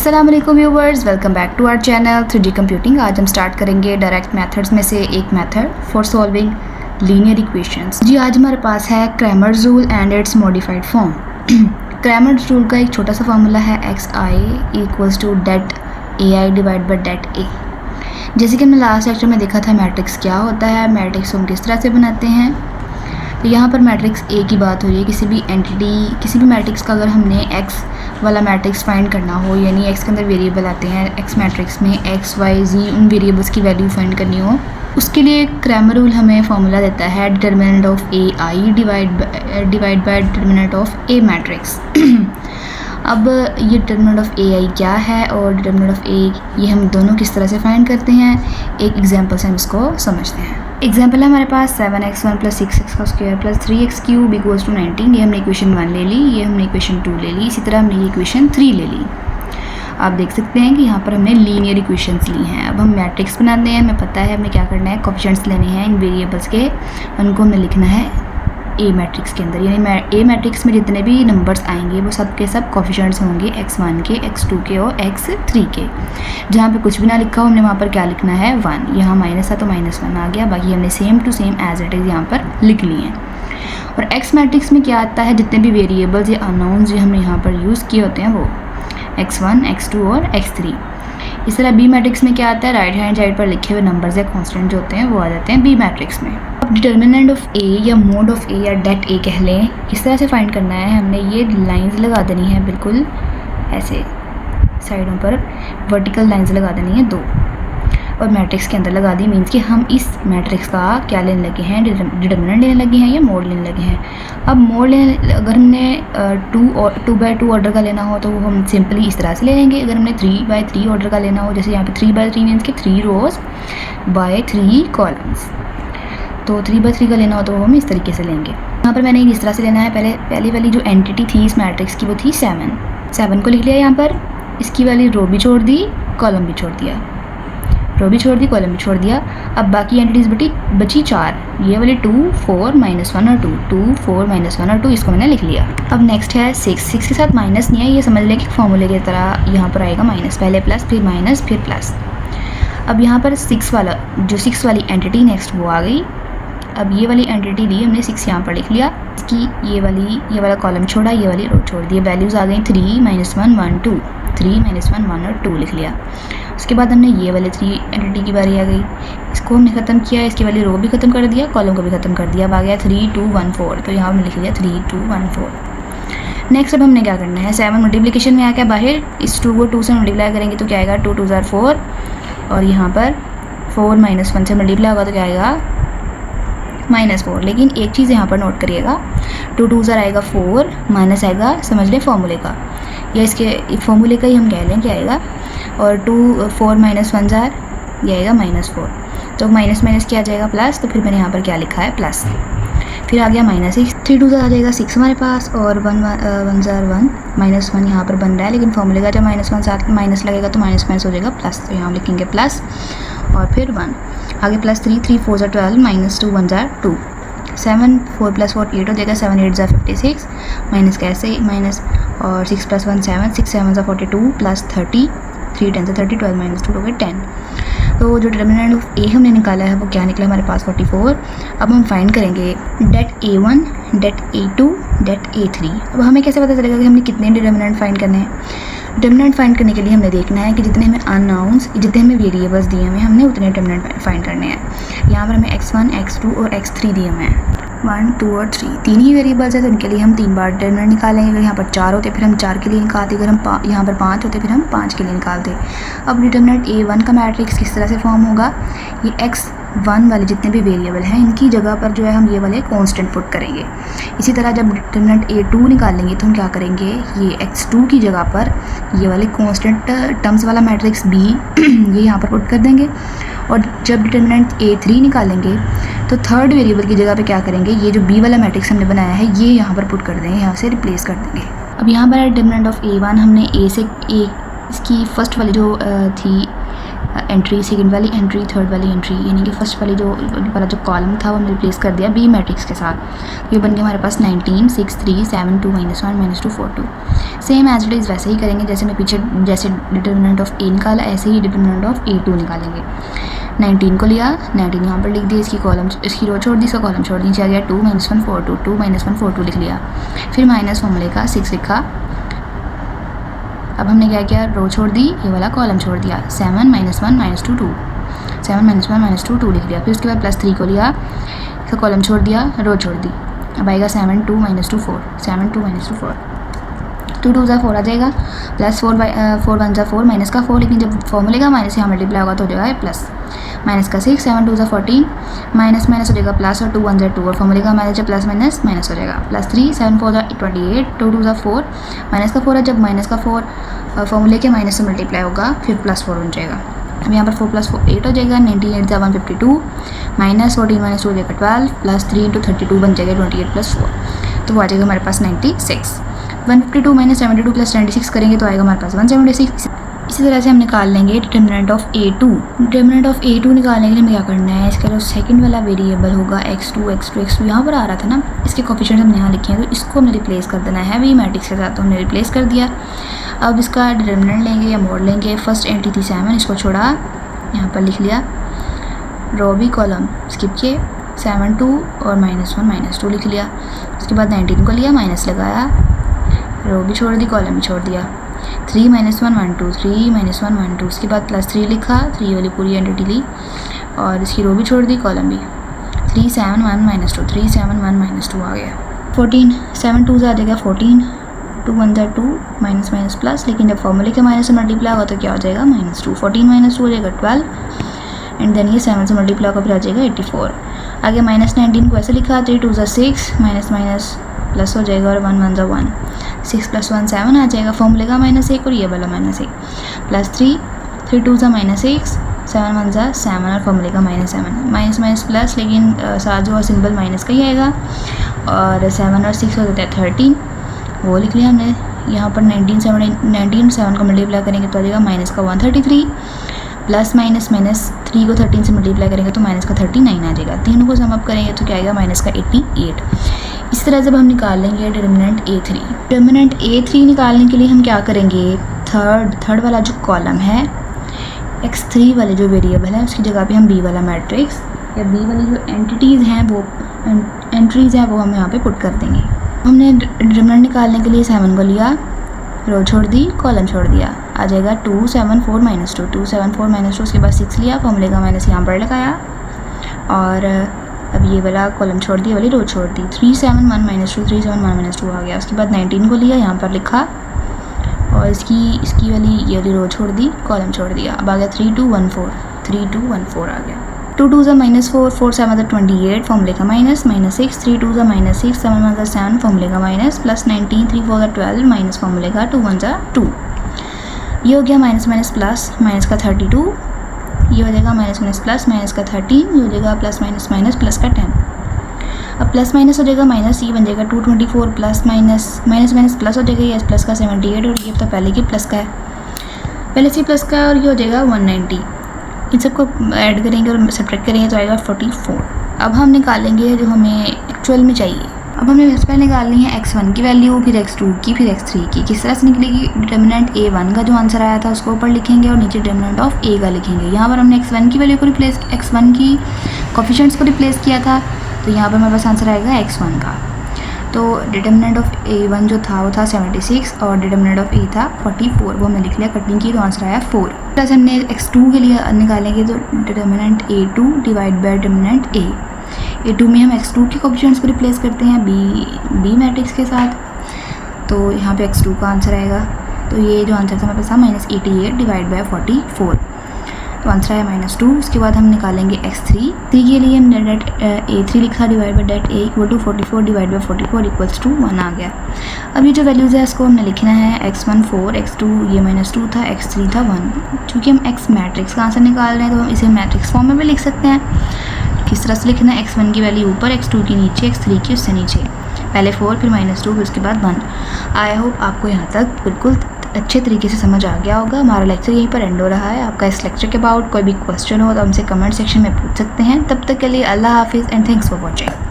अस्सलाम वालेकुम viewers, welcome back to our channel 3D computing. आज हम स्टार्ट करेंगे डायरेक्ट मेथड्स में से एक method for solving linear equations. जी आज हमारे पास है Cramer's rule and its modified form. Cramer's rule का एक छोटा सा फार्मूला है xi equals to det ai divide by det a। जैसे कि हमने लास्ट लेक्चर में देखा था मैट्रिक्स क्या होता है, मैट्रिक्स हम किस तरह से बनाते हैं। तो यहाँ पर मैट्रिक्स ए की बात हो रही है। किसी भी एंटिटी, किसी भी मैट्रिक्स का अगर हमने एक्स वाला मैट्रिक्स फाइंड करना हो, यानी एक्स के अंदर वेरिएबल आते हैं, एक्स मैट्रिक्स में एक्स वाई जी उन वेरिएबल्स की वैल्यू फाइंड करनी हो, उसके लिए क्रैमर रूल हमें फार्मूला देता है determinant of A I divide by determinant of A matrix. अब ये डिटर्मिनेंट ऑफ ए आई क्या है और डिटर्मिनेंट ऑफ ए ये हम दोनों किस तरह से फाइंड करते हैं, एक एग्जांपल से हम इसको समझते हैं। एग्जांपल है हमारे पास 7x1 + 6x का स्क्वायर + 3x³ = 19। ये हमने इक्वेशन 1 ले ली, ये हमने इक्वेशन 2 ले ली, इसी तरह हमने ये इक्वेशन 3 ले ली। आप देख सकते हैं कि यहाँ पर हमने लीनियर इक्वेशंस ली हैं। अब हम मैट्रिक्स बनाते हैं, हमें पता है हमें क्या करना है, कोएफिशिएंट्स लेने हैं इन वेरिएबल्स के, उनको हमें लिखना है ए मैट्रिक्स के अंदर। यानी ए मैट्रिक्स में जितने भी नंबर्स आएंगे वो सब के सब कोएफिशिएंट्स होंगे x1 के, x2 के और x3 के। जहाँ पे कुछ भी ना लिखा हो हमने वहाँ पर क्या लिखना है 1। यहाँ माइनस था तो -1 आ गया, बाकी हमने same to same as it is यहाँ पर लिख लिए हैं। और x मैट्रिक्स में क्या आता है, जितने भी वेरिएबल्स या अननोन्स जो हमने यहाँ पर यूज़ किए होते हैं वो x1, x2 और x3। इस तरह बी मैट्रिक्स में क्या आता है, राइट हैंड साइड पर लिखे हुए नंबर्स या कॉन्स्टेंट जो होते हैं वो आ जाते हैं बी मैट्रिक्स में। अब डिटर्मिनेंट ऑफ ए या मोड ऑफ ए या डेट ए कह लें, किस तरह से फाइंड करना है, हमने ये लाइंस लगा देनी है बिल्कुल ऐसे साइडों पर, वर्टिकल लाइंस लगा देनी है 2 और मैट्रिक्स के अंदर लगा दी। मीन्स कि हम इस मैट्रिक्स का क्या लेने लगे हैं, डिटर्मिनेंट लेने लगे हैं या मोड लेने लगे हैं। अब मोड लेने अगर हमने 2/2 ऑर्डर का लेना हो तो वो हम सिंपली इस तरह से ले लेंगे। अगर हमने 3/3 ऑर्डर का लेना हो, जैसे यहाँ पे 3/3 मीन्स कि 3 रोज बाय 3 कॉलम्स, तो 3/3 का लेना हो तो वो हम इस तरीके से लेंगे। यहाँ पर मैंने इस तरह से लेना है। पहली वाली जो एंटिटी थी इस मैट्रिक्स की वो थी 7 को लिख लिया यहाँ पर, इसकी वाली रो भी छोड़ दी, कॉलम भी छोड़ दिया, रो भी छोड़ दी, कॉलम भी छोड़ दिया। अब बाकी एंटिटीज़ बची 4, ये वाली 2, 4, -1 और 2, 4, -1 और 2, इसको मैंने लिख लिया। अब नेक्स्ट है 6 के साथ माइनस नहीं है, ये समझ लें कि फॉर्मूले की तरह यहाँ पर आएगा माइनस, पहले प्लस फिर माइनस फिर प्लस। अब यहाँ पर 6 वाली एंटिटी नेक्स्ट वो आ गई। अब ये वाली एंटिटी ली हमने 6 यहाँ पर लिख लिया, इसकी ये वाला कॉलम छोड़ा, ये वाली रो छोड़ दी, वैल्यूज़ आ गई 3, -1, 1, 2, 3, -1, 1 और 2 लिख लिया। उसके बाद हमने ये वाले 3 एंटिटी की बारी आ गई, इसको हमने ख़त्म किया, इसकी वाली रो भी ख़त्म कर दिया, कॉलम को भी ख़त्म कर दिया। अब आ गया 3, 2, 1, 4, तो यहाँ हमने लिख लिया 3, 2, 1, 4। नेक्स्ट अब हमने क्या करना है, 7 मल्टीप्लिकेशन में आके बाहर इस 2 को 2 से मल्टीप्लाई करेंगे तो क्या आएगा 2 2 4, और यहाँ पर 4 -1 से मल्टीप्लाई होगा तो क्या आएगा -4। लेकिन एक चीज़ यहाँ पर नोट करिएगा, 2 2 आएगा 4, माइनस आएगा समझ लें फॉर्मूले का, या इसके फॉर्मूले का ही हम कह लें क्या आएगा, और 4 -1 ये आएगा -4, तो माइनस माइनस क्या आ जाएगा प्लस, तो फिर मैंने यहाँ पर क्या लिखा है प्लस। फिर आ गया -6, 3 2 आ जाएगा 6 हमारे पास, और 1 -1 यहाँ पर बन रहा है, लेकिन फॉर्मूले का जब -1 साथ माइनस लगेगा तो माइनस हो जाएगा प्लस, तो यहाँ लिखेंगे प्लस और फिर 1 आगे प्लस 3 3 4 12, -2 1 2, 7 4 + 4 8 हो जाएगा, 7 8 56, माइनस कैसे माइनस, और 6 + 1 7, 6 7 42 प्लस 30, 3 10 30, 12 -2 हो गए 10। तो जो डिटर्मिनेंट ऑफ ए हमने निकाला है वो क्या निकला हमारे पास 44। अब हम फाइंड करेंगे date A1, date A2, date A3। अब हमें कैसे पता चलेगा कि हमने कितने डिटर्मिनेंट फाइंड करने हैं। डिटर्मिनेंट फाइंड करने के लिए हमने देखना है कि जितने हमें अननोन्स, जितने हमें वेरिएबल्स दिए हुए हैं हमने उतने डिटर्मिनेंट फाइंड करने हैं। यहाँ पर हमें x1, x2 और x3 दिए हुए हैं, 1 2 और 3, 3 ही वेरिएबल्स है तो उनके लिए हम 3 बार डिटर्मिनेंट निकालेंगे। अगर यहाँ पर 4 होते फिर हम 4 के लिए निकालते, अगर हम यहाँ पर 5 होते फिर हम 5 के लिए निकालते। अब डिटर्मिनेंट A1 का मैट्रिक्स किस तरह से फॉर्म होगा, ये x1 वाले जितने भी वेरिएबल हैं इनकी जगह पर जो है हम ये वाले कांस्टेंट पुट करेंगे। इसी तरह जब डिटर्मिनेंट A2 निकालेंगे तो हम क्या करेंगे, ये x2 की जगह पर ये वाले कांस्टेंट टर्म्स वाला मैट्रिक्स B ये यहाँ पर पुट कर देंगे। और जब डिटर्मिनेंट A3 निकालेंगे तो थर्ड वेरिएबल की जगह पे क्या करेंगे, ये जो B वाला मैट्रिक्स हमने बनाया है ये यहाँ पर पुट कर देंगे, यहाँ से रिप्लेस कर देंगे। अब यहाँ पर डिटर्मिनेंट ऑफ A1 हमने A से इसकी फर्स्ट वाली जो थी एंट्री, सेकंड वाली एंट्री, थर्ड वाली एंट्री, यानी कि फर्स्ट वाली जो कॉलम था वो हमने रिप्लेस कर दिया बी मैट्रिक्स के साथ। ये बन गया हमारे पास 19 6 3 7 2 -1 -2 4 2। सेम एज इट इज़ वैसे ही करेंगे जैसे मैं पीछे जैसे डिटर्मिनेंट ऑफ ए निकाला, ऐसे ही डिटर्मिनेंट ऑफ A2 निकालेंगे। 19 को लिया, 19 यहाँ पर लिख दिया, इसकी कॉलम इसकी रो छोड़ दी, इसका कॉलम छोड़ दी, नीचे आ गया 2 -1 4 2 2 -1 4 2 लिख लिया। फिर माइनस फॉर्मूले का 6 लिखा। अब हमने क्या किया, रो छोड़ दी, ये वाला कॉलम छोड़ दिया, 7 -1 -2 2 7 -1 -2 2 लिख दिया। फिर उसके बाद +3 को लिया, इसका कॉलम छोड़ दिया, रो छोड़ दी। अब आएगा 7 2 -2 4 7 2 -2 4 2 2 ज़ा 4 आ जाएगा, प्लस 4 1 ज़ा 4 माइनस का 4, लेकिन जब फॉर्मूले का माइनस यहाँ मल्टीप्लाई होगा तो हो जाएगा प्लस, माइनस का 6 7 2 ज़ा 14 माइनस माइनस हो जाएगा प्लस, और 2 1 ज़ा 2, और फॉर्मूले का माइनस जब प्लस माइनस माइनस हो जाएगा, +3 7 4 ज़ा 28 2 2 ज़ा 4 माइनस का 4 है, जब माइनस का 4 फॉर्मूले के माइनस से मल्टीप्लाई होगा फिर +4 बन जाएगा। अब यहाँ पर 4 + 4 8 हो जाएगा, 98 ज़ा 152 माइनस 14 - 2 हो जाएगा 12 +3 × 32 बन जाएगा 28 + 4, तो वो आ जाएगा हमारे पास 96। 152 - 72 + 96 करेंगे तो आएगा हमारे पास 176। इसी तरह से हम निकाल लेंगे determinant of A2। Determinant of A2 निकालने के लिए हमें क्या करना है, इसका जो सेकंड वाला वेरिएबल होगा x2 यहाँ पर आ रहा था ना, इसके कोफिशिएंट हमने यहाँ लिखे हैं, तो इसको हमने रिप्लेस कर देना है बी मैट्रिक्स के साथ, तो हमने रिप्लेस कर दिया। अब इसका डिटर्मिनेंट लेंगे या मोड लेंगे, फर्स्ट एंट्री थी 7, इसको छोड़ा, यहाँ पर लिख लिया, रो भी कॉलम स्किप किए, 7 2 और -1 -2 लिख लिया। उसके बाद 19 को लिया, माइनस लगाया, रो भी छोड़ दी, कॉलम भी छोड़ दिया, 3 -1 1 2 3 -1 1 2, उसके बाद +3 लिखा, 3 वाली पूरी एंटिटी ली, और इसकी रो भी छोड़ दी, कॉलम भी, 3 7 1 -2 3 7 1 -2 आ गया। 14 7 2 आ जाएगा 14, 2 1 ज़ा 2 माइनस माइनस प्लस, लेकिन जब फॉर्मूले के माइनस से मल्टीप्लाई होगा तो क्या हो जाएगा -2, 14 - 2 हो जाएगा 12, एंड देन ये 7 से मल्टीप्लाई होगा फिर आ जाएगा 84। आगे -19 को ऐसे लिखा, 3 2 ज़ा 6 माइनस माइनस प्लस हो जाएगा, और 1 1 ज़ा 1 6 + 1 7 आ जाएगा, फॉर्मूले का -1 और ये वाला -1, +3 3 2 ज़ा -6 7 1 ज़ा 7, और फॉर्मूले का -7 माइनस माइनस प्लस, लेकिन साथ जो सिंबल माइनस का ही आएगा, और 7 और 6 हो जाता है 13, वो लिख लिया हमने। यहाँ पर 19 7 को मल्टीप्लाई करेंगे तो आ जाएगा -133, प्लस माइनस -3 को 13 से मल्टीप्लाई करेंगे तो -39 आ जाएगा, तीनों को सम अप करेंगे तो क्या आएगा -88। इस तरह जब हम निकाल लेंगे डिटर्मिनेंट A3। डिटर्मिनेंट A3 निकालने के लिए हम क्या करेंगे, थर्ड वाला जो कॉलम है, x3 वाले जो वेरिएबल है उसकी जगह पे हम b वाला मैट्रिक्स या b वाली जो एंटिटीज़ हैं वो एंट्रीज़ हैं वो हम यहाँ पे पुट कर देंगे। हमने डिटर्मिनेंट निकालने के लिए 7 को लिया, रो छोड़ दी, कॉलम छोड़ दिया, आ जाएगा 2 7 4 -2 2 7 4 -2, उसके बाद 6 लिया, फॉर्मूले का माइनस यहाँ पर लगाया, और अब ये वाला कॉलम छोड़ दिया, वाली रो छोड़ दी, 3 7 1 -2 3 7 1 -2 आ गया। उसके बाद 19 को लिया, यहाँ पर लिखा, और इसकी वाली ये वाली रो छोड़ दी, कॉलम छोड़ दिया, अब आ गया 3 2 1 4 3 2 1 4 आ गया। 2 2 ज़ा -4 4 7 ज़ा 28 फॉर्मूले का माइनस, -6 3 2 ज़ा -6 7 1 ज़ा 7 फॉर्मूले का माइनस, प्लस 19 3 4 ज़ा 12 माइनस फॉर्मूले का 2 1 ज़ा 2। ये हो गया माइनस माइनस प्लस, माइनस का 32, ये हो जाएगा माइनस माइनस प्लस, माइनस का 13, ये हो जाएगा प्लस माइनस माइनस प्लस का 10। अब प्लस माइनस हो जाएगा माइनस, ये बन जाएगा 224 plus minus minus minus plus हो जाएगा, ये प्लस का 78, और ये तो पहले की प्लस का है, पहले से प्लस का है, और ये हो जाएगा 190। इन सबको ऐड करेंगे और सब्ट्रैक्ट करेंगे तो आएगा 44। अब हम निकालेंगे जो हमें एक्चुअल में चाहिए। अब हमने सबसे पहले निकालनी है x1 की वैल्यू, फिर x2 की, फिर x3 की। किस तरह से निकलेगी, डिटर्मिनेंट A1 का जो आंसर आया था उसको ऊपर लिखेंगे और नीचे डिटर्मिनेंट ऑफ A का लिखेंगे। यहाँ पर हमने x1 की वैल्यू को रिप्लेस, x1 की कोफिशिएंट्स को रिप्लेस किया था, तो यहाँ पर हमारे पास आंसर आएगा x1 का। तो डिटर्मिनेंट ऑफ A1 जो था वो था 76 और डिटर्मिनेंट ऑफ A था 44, वो हमने लिख लिया, कटिंग की तो आंसर आया 4। प्लस हमने x2 के लिए निकालेंगे तो determinant A2 divide by determinant A। A2 में हम x2 के कोफिशिएंट्स को रिप्लेस करते हैं B मैट्रिक्स के साथ, तो यहाँ पे x2 का आंसर आएगा। तो ये जो आंसर था हमारे पास -88 डिवाइड बाय 44, तो आंसर आया -2। उसके बाद हम निकालेंगे x3 के लिए हम डेट A3 लिखा divide by det A equal to 44 divide by 44 equals to 1 आ गया। अब ये जो वैल्यूज़ है इसको हमने लिखना है x1 4, x2 ये -2 था, x3 था 1। चूँकि हम x मैट्रिक्स का आंसर निकाल रहे हैं तो हम इसे मैट्रिक्स फॉर्म में भी लिख सकते हैं। किस तरह से लिखना है, x1 की वैल्यू ऊपर, x2 की नीचे, x3 की उससे नीचे, पहले 4 फिर -2 फिर उसके बाद 1। आई होप आपको यहाँ तक बिल्कुल अच्छे तरीके से समझ आ गया होगा। हमारा लेक्चर यहीं पर एंड हो रहा है। आपका इस लेक्चर के अबाउट कोई भी क्वेश्चन हो तो हमसे कमेंट सेक्शन में पूछ सकते हैं। तब तक के लिए अल्लाह हाफिज़ एंड थैंक्स फॉर वॉचिंग।